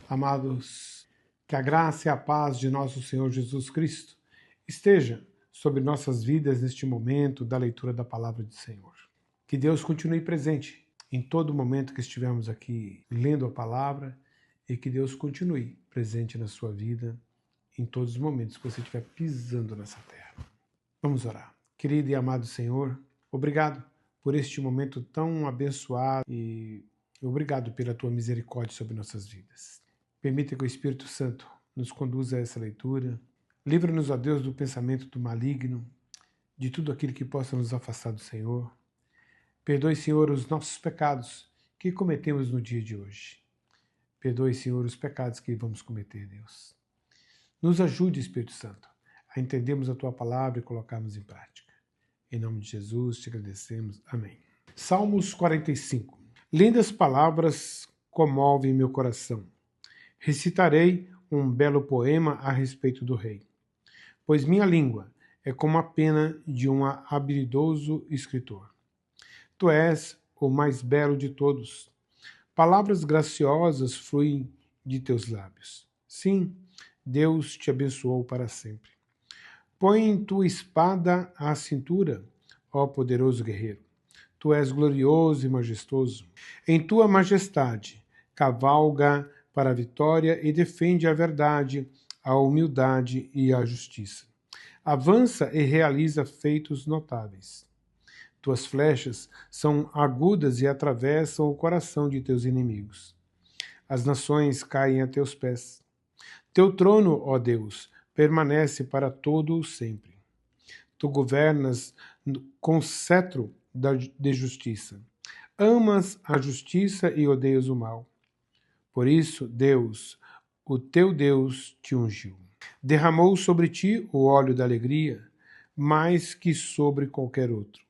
Amados, que a graça e a paz de nosso Senhor Jesus Cristo esteja sobre nossas vidas neste momento da leitura da palavra do Senhor. Que Deus continue presente em todo momento que estivermos aqui lendo a palavra e que Deus continue presente na sua vida em todos os momentos que você estiver pisando nessa terra. Vamos orar. Querido e amado Senhor, obrigado por este momento tão abençoado e obrigado pela tua misericórdia sobre nossas vidas. Permita que o Espírito Santo nos conduza a essa leitura. Livra-nos, ó Deus, do pensamento do maligno, de tudo aquilo que possa nos afastar do Senhor. Perdoe, Senhor, os nossos pecados que cometemos no dia de hoje. Perdoe, Senhor, os pecados que vamos cometer, Deus. Nos ajude, Espírito Santo, a entendermos a tua palavra e colocarmos em prática. Em nome de Jesus, te agradecemos. Amém. Salmos 45. Lindas palavras comovem meu coração. Recitarei um belo poema a respeito do rei, pois minha língua é como a pena de um habilidoso escritor. Tu és o mais belo de todos. Palavras graciosas fluem de teus lábios. Sim, Deus te abençoou para sempre. Põe em tua espada à cintura, ó poderoso guerreiro. Tu és glorioso e majestoso. Em tua majestade, cavalga para a vitória e defende a verdade, a humildade e a justiça. Avança e realiza feitos notáveis. Tuas flechas são agudas e atravessam o coração de teus inimigos. As nações caem a teus pés. Teu trono, ó Deus, permanece para todo o sempre. Tu governas com cetro de justiça. Amas a justiça e odeias o mal. Por isso, Deus, o teu Deus, te ungiu. Derramou sobre ti o óleo da alegria, mais que sobre qualquer outro.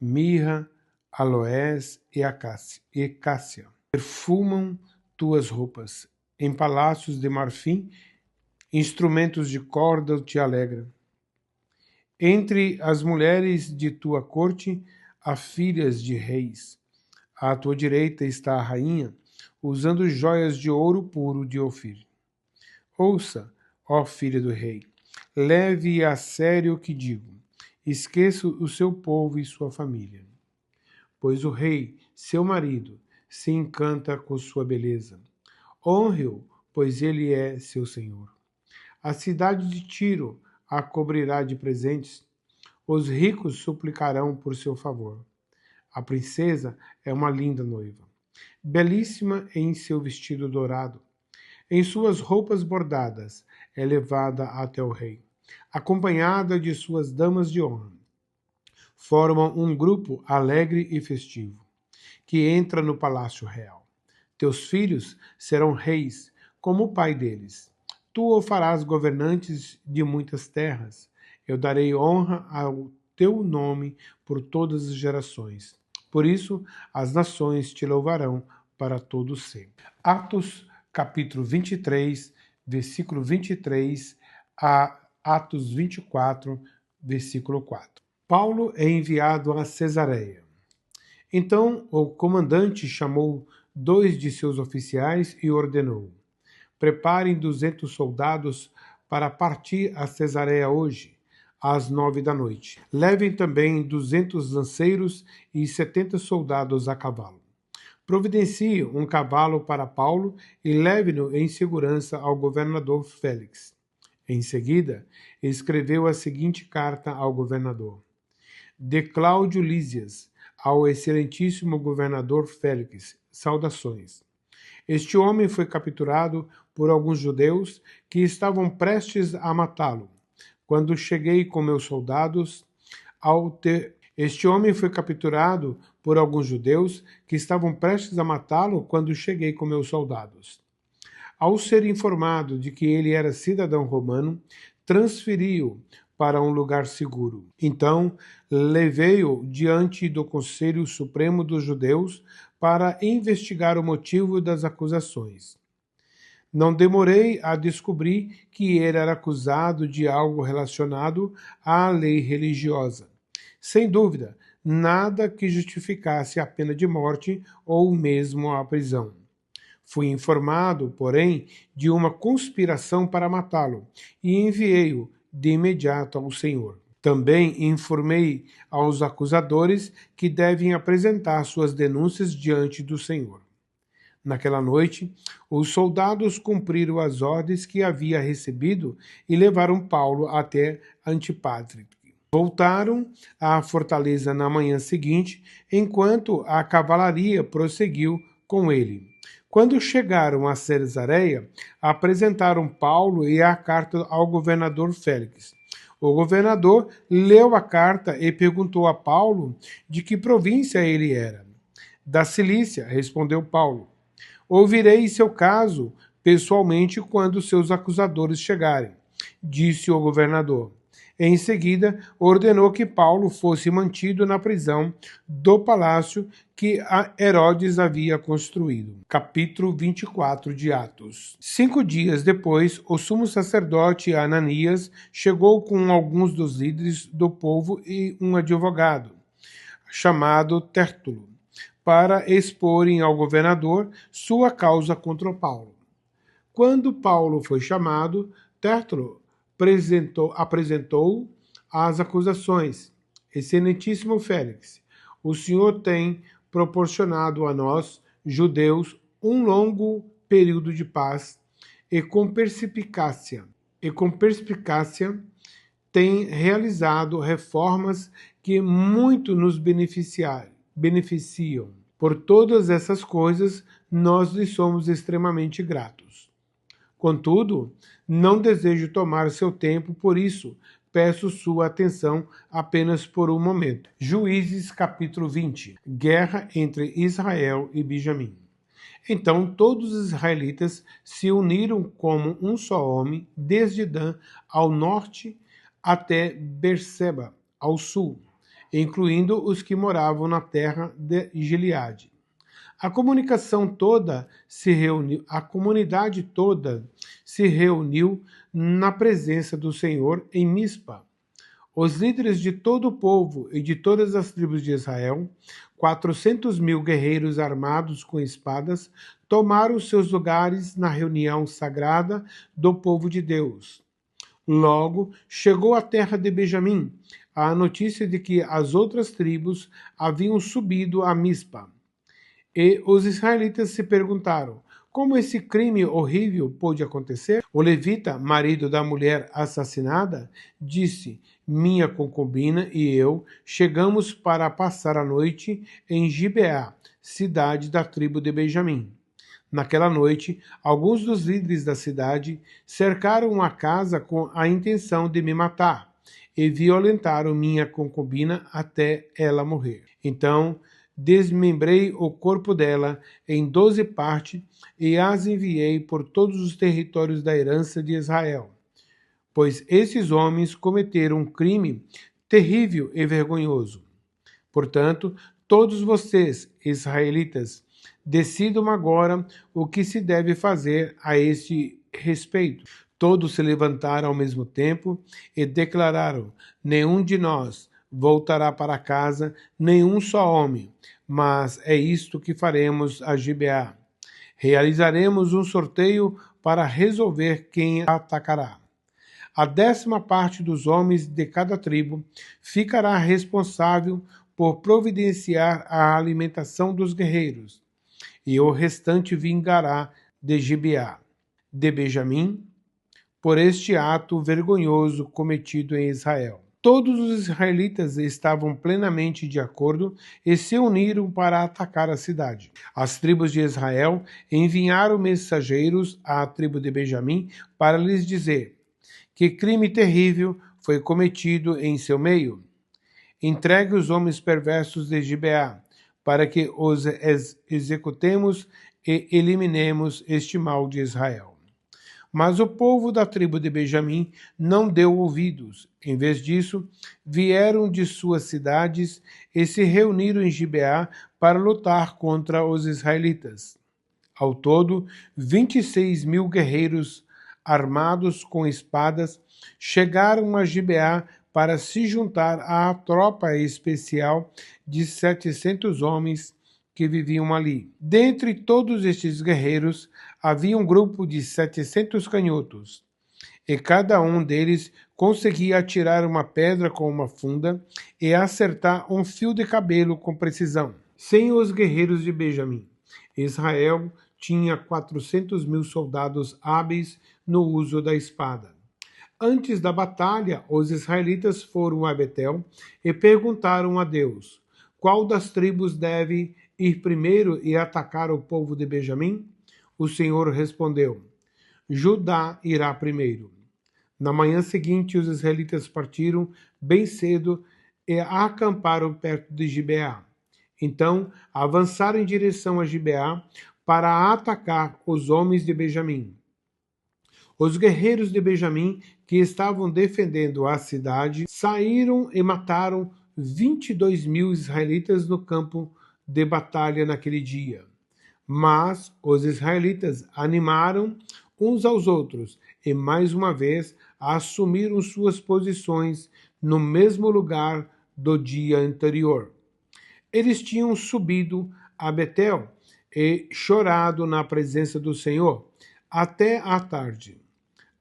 Mirra, aloés e cássia perfumam tuas roupas. Em palácios de marfim, instrumentos de corda te alegram. Entre as mulheres de tua corte, há filhas de reis. À tua direita está a rainha, usando joias de ouro puro de Ofir. Ouça, ó filha do rei, leve a sério o que digo. Esqueça o seu povo e sua família. Pois o rei, seu marido, se encanta com sua beleza. Honre-o, pois ele é seu senhor. A cidade de Tiro a cobrirá de presentes. Os ricos suplicarão por seu favor. A princesa é uma linda noiva, belíssima em seu vestido dourado. Em suas roupas bordadas é levada até o rei, acompanhada de suas damas de honra. Formam um grupo alegre e festivo, que entra no palácio real. Teus filhos serão reis, como o pai deles. Tu o farás governantes de muitas terras. Eu darei honra ao teu nome por todas as gerações. Por isso, as nações te louvarão para todo sempre. Atos, capítulo 23, versículo 23 a Atos 24, versículo 4. Paulo é enviado a Cesareia. Então o comandante chamou 2 de seus oficiais e ordenou: preparem 200 soldados para partir a Cesareia hoje, às 9 da noite. Levem também 200 lanceiros e 70 soldados a cavalo. Providencie um cavalo para Paulo e leve-no em segurança ao governador Félix. Em seguida, escreveu a seguinte carta ao governador: De Cláudio Lísias, ao excelentíssimo governador Félix, saudações. Este homem foi capturado por alguns judeus que estavam prestes a matá-lo. Quando cheguei com meus soldados, Este homem foi capturado por alguns judeus que estavam prestes a matá-lo quando cheguei com meus soldados. Ao ser informado de que ele era cidadão romano, transferi-o para um lugar seguro. Então, levei-o diante do Conselho Supremo dos Judeus para investigar o motivo das acusações. Não demorei a descobrir que ele era acusado de algo relacionado à lei religiosa. Sem dúvida, nada que justificasse a pena de morte ou mesmo a prisão. Fui informado, porém, de uma conspiração para matá-lo e enviei-o de imediato ao Senhor. Também informei aos acusadores que devem apresentar suas denúncias diante do Senhor. Naquela noite, os soldados cumpriram as ordens que havia recebido e levaram Paulo até Antipatri. Voltaram à fortaleza na manhã seguinte, enquanto a cavalaria prosseguiu com ele. Quando chegaram a Cesareia, apresentaram Paulo e a carta ao governador Félix. O governador leu a carta e perguntou a Paulo de que província ele era. Da Cilícia, respondeu Paulo. Ouvirei seu caso pessoalmente quando seus acusadores chegarem, disse o governador. Em seguida, ordenou que Paulo fosse mantido na prisão do palácio que Herodes havia construído. Capítulo 24 de Atos. 5 dias depois, o sumo sacerdote Ananias chegou com alguns dos líderes do povo e um advogado, chamado Tértulo, para exporem ao governador sua causa contra Paulo. Quando Paulo foi chamado, Tértulo apresentou as acusações. Excelentíssimo Félix, o senhor tem proporcionado a nós, judeus, um longo período de paz e com perspicácia tem realizado reformas que muito nos beneficiam. Por todas essas coisas, nós lhe somos extremamente gratos. Contudo, não desejo tomar seu tempo, por isso peço sua atenção apenas por um momento. Juízes capítulo 20. Guerra entre Israel e Benjamim. Então todos os israelitas se uniram como um só homem, desde Dan ao norte até Berseba, ao sul, incluindo os que moravam na terra de Gileade. A comunidade toda se reuniu na presença do Senhor em Mispa. Os líderes de todo o povo e de todas as tribos de Israel, 400.000 guerreiros armados com espadas, tomaram seus lugares na reunião sagrada do povo de Deus. Logo, chegou à terra de Benjamim a notícia de que as outras tribos haviam subido a Mispa. E os israelitas se perguntaram: como esse crime horrível pôde acontecer? O levita, marido da mulher assassinada, disse: minha concubina e eu chegamos para passar a noite em Gibeá, cidade da tribo de Benjamim. Naquela noite, alguns dos líderes da cidade cercaram a casa com a intenção de me matar e violentaram minha concubina até ela morrer. Então, desmembrei o corpo dela em 12 partes e as enviei por todos os territórios da herança de Israel, pois esses homens cometeram um crime terrível e vergonhoso. Portanto, todos vocês, israelitas, decidam agora o que se deve fazer a este respeito. Todos se levantaram ao mesmo tempo e declararam: nenhum de nós voltará para casa, nenhum só homem, mas é isto que faremos a Gibeá. Realizaremos um sorteio para resolver quem atacará. A 10ª parte dos homens de cada tribo ficará responsável por providenciar a alimentação dos guerreiros, e o restante vingará de Gibeá, de Benjamim, por este ato vergonhoso cometido em Israel. Todos os israelitas estavam plenamente de acordo e se uniram para atacar a cidade. As tribos de Israel enviaram mensageiros à tribo de Benjamim para lhes dizer: que crime terrível foi cometido em seu meio. Entregue os homens perversos de Gibeá, para que os executemos e eliminemos este mal de Israel. Mas o povo da tribo de Benjamim não deu ouvidos. Em vez disso, vieram de suas cidades e se reuniram em Gibeá para lutar contra os israelitas. Ao todo, 26.000 guerreiros armados com espadas chegaram a Gibeá para se juntar à tropa especial de 700 homens que viviam ali. Dentre todos estes guerreiros, havia um grupo de 700 canhotos, e cada um deles conseguia atirar uma pedra com uma funda e acertar um fio de cabelo com precisão. Sem os guerreiros de Benjamim, Israel tinha 400.000 soldados hábeis no uso da espada. Antes da batalha, os israelitas foram a Betel e perguntaram a Deus: qual das tribos deve ir primeiro e atacar o povo de Benjamim? O Senhor respondeu: Judá irá primeiro. Na manhã seguinte, os israelitas partiram bem cedo e acamparam perto de Gibeá. Então, avançaram em direção a Gibeá para atacar os homens de Benjamim. Os guerreiros de Benjamim, que estavam defendendo a cidade, saíram e mataram 22.000 israelitas no campo de batalha naquele dia. Mas os israelitas animaram uns aos outros e, mais uma vez, assumiram suas posições no mesmo lugar do dia anterior. Eles tinham subido a Betel e chorado na presença do Senhor até a tarde.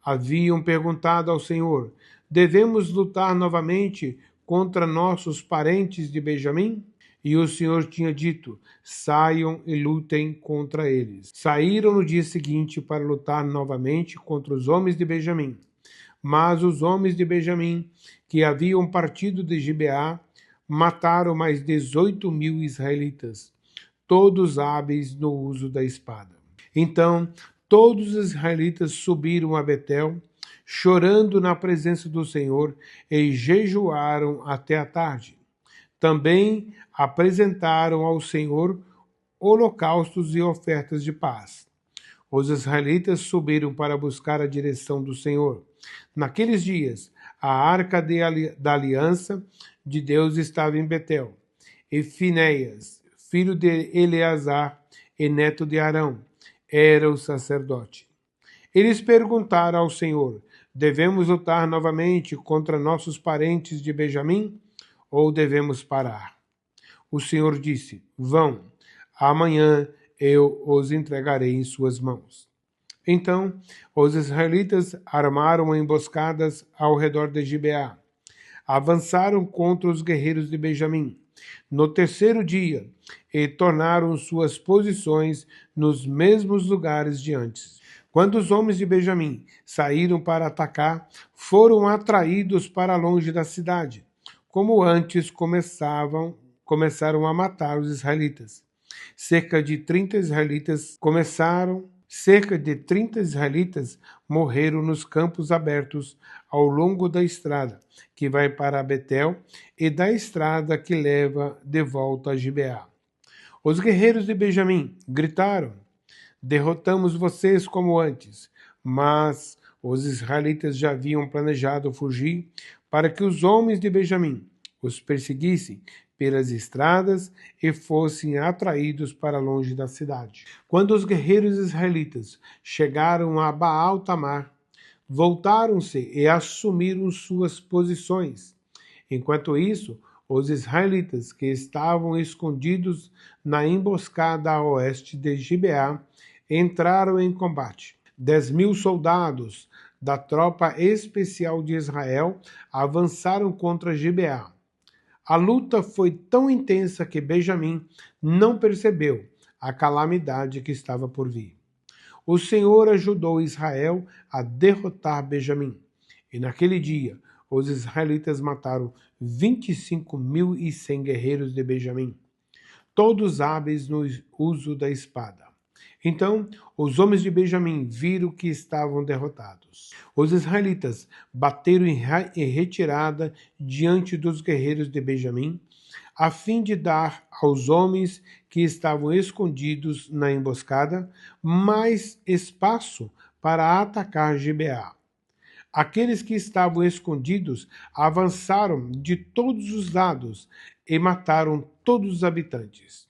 Haviam perguntado ao Senhor: devemos lutar novamente contra nossos parentes de Benjamim? E o Senhor tinha dito: saiam e lutem contra eles. Saíram no dia seguinte para lutar novamente contra os homens de Benjamim. Mas os homens de Benjamim, que haviam partido de Gibeá, mataram mais 18.000 israelitas, todos hábeis no uso da espada. Então, todos os israelitas subiram a Betel, chorando na presença do Senhor, e jejuaram até a tarde. Também apresentaram ao Senhor holocaustos e ofertas de paz. Os israelitas subiram para buscar a direção do Senhor. Naqueles dias, a arca da aliança de Deus estava em Betel, e Finéias, filho de Eleazar e neto de Arão, era o sacerdote. Eles perguntaram ao Senhor: devemos lutar novamente contra nossos parentes de Benjamim ou devemos parar? O Senhor disse: vão, amanhã eu os entregarei em suas mãos. Então, os israelitas armaram emboscadas ao redor de Gibeá. Avançaram contra os guerreiros de Benjamim no terceiro dia e tornaram suas posições nos mesmos lugares de antes. Quando os homens de Benjamim saíram para atacar, foram atraídos para longe da cidade, como antes começaram a matar os israelitas. Cerca de 30 israelitas morreram nos campos abertos ao longo da estrada que vai para Betel e da estrada que leva de volta a Gibeá. Os guerreiros de Benjamim gritaram: derrotamos vocês como antes. Mas os israelitas já haviam planejado fugir para que os homens de Benjamim os perseguissem pelas estradas e fossem atraídos para longe da cidade. Quando os guerreiros israelitas chegaram a Baal-Tamar, voltaram-se e assumiram suas posições. Enquanto isso, os israelitas que estavam escondidos na emboscada a oeste de Gibeá entraram em combate. 10.000 soldados da tropa especial de Israel avançaram contra Gibeá. A luta foi tão intensa que Benjamim não percebeu a calamidade que estava por vir. O Senhor ajudou Israel a derrotar Benjamim. E naquele dia, os israelitas mataram 25.100 guerreiros de Benjamim, todos hábeis no uso da espada. Então, os homens de Benjamim viram que estavam derrotados. Os israelitas bateram em retirada diante dos guerreiros de Benjamim, a fim de dar aos homens que estavam escondidos na emboscada mais espaço para atacar Gibeá. Aqueles que estavam escondidos avançaram de todos os lados e mataram todos os habitantes.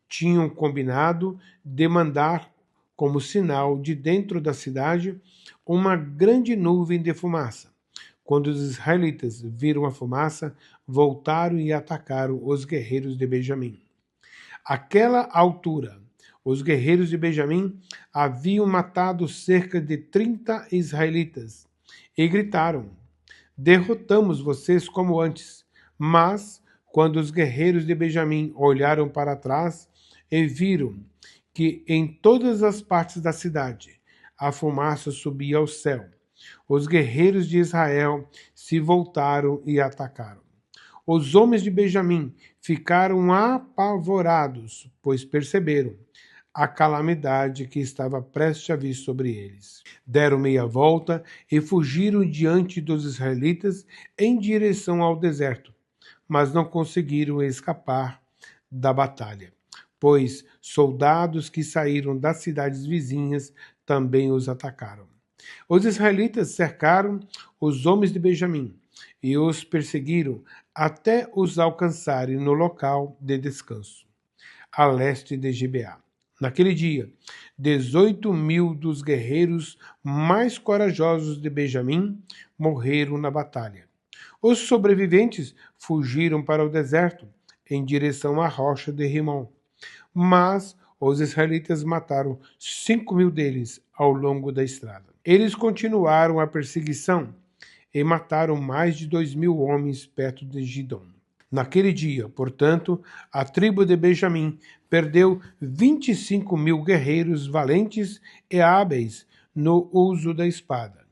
Tinham combinado de mandar como sinal de dentro da cidade uma grande nuvem de fumaça. Quando os israelitas viram a fumaça, voltaram e atacaram os guerreiros de Benjamim. Àquela altura, os guerreiros de Benjamim haviam matado cerca de 30 israelitas e gritaram: derrotamos vocês como antes. Mas, quando os guerreiros de Benjamim olharam para trás e viram que em todas as partes da cidade a fumaça subia ao céu, os guerreiros de Israel se voltaram e atacaram. Os homens de Benjamim ficaram apavorados, pois perceberam a calamidade que estava prestes a vir sobre eles. Deram meia volta e fugiram diante dos israelitas em direção ao deserto, mas não conseguiram escapar da batalha, pois soldados que saíram das cidades vizinhas também os atacaram. Os israelitas cercaram os homens de Benjamim e os perseguiram até os alcançarem no local de descanso, a leste de Gibeá. Naquele dia, 18.000 dos guerreiros mais corajosos de Benjamim morreram na batalha. Os sobreviventes fugiram para o deserto, em direção à rocha de Rimon. Mas os israelitas mataram 5.000 deles ao longo da estrada. Eles continuaram a perseguição e mataram mais de 2.000 homens perto de Gidom. Naquele dia, portanto, a tribo de Benjamim perdeu 25.000 guerreiros valentes e hábeis no uso da espada.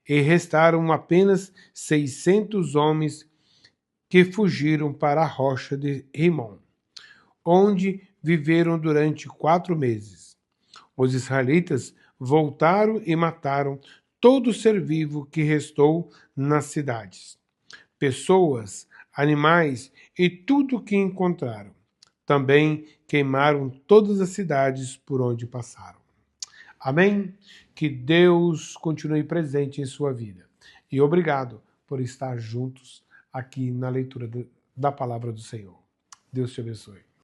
E restaram apenas 600 homens que fugiram para a rocha de Rimon, onde viveram durante 4 meses. Os israelitas voltaram e mataram todo ser vivo que restou nas cidades, pessoas, animais e tudo o que encontraram. Também queimaram todas as cidades por onde passaram. Amém? Que Deus continue presente em sua vida. E obrigado por estar juntos aqui na leitura da palavra do Senhor. Deus te abençoe.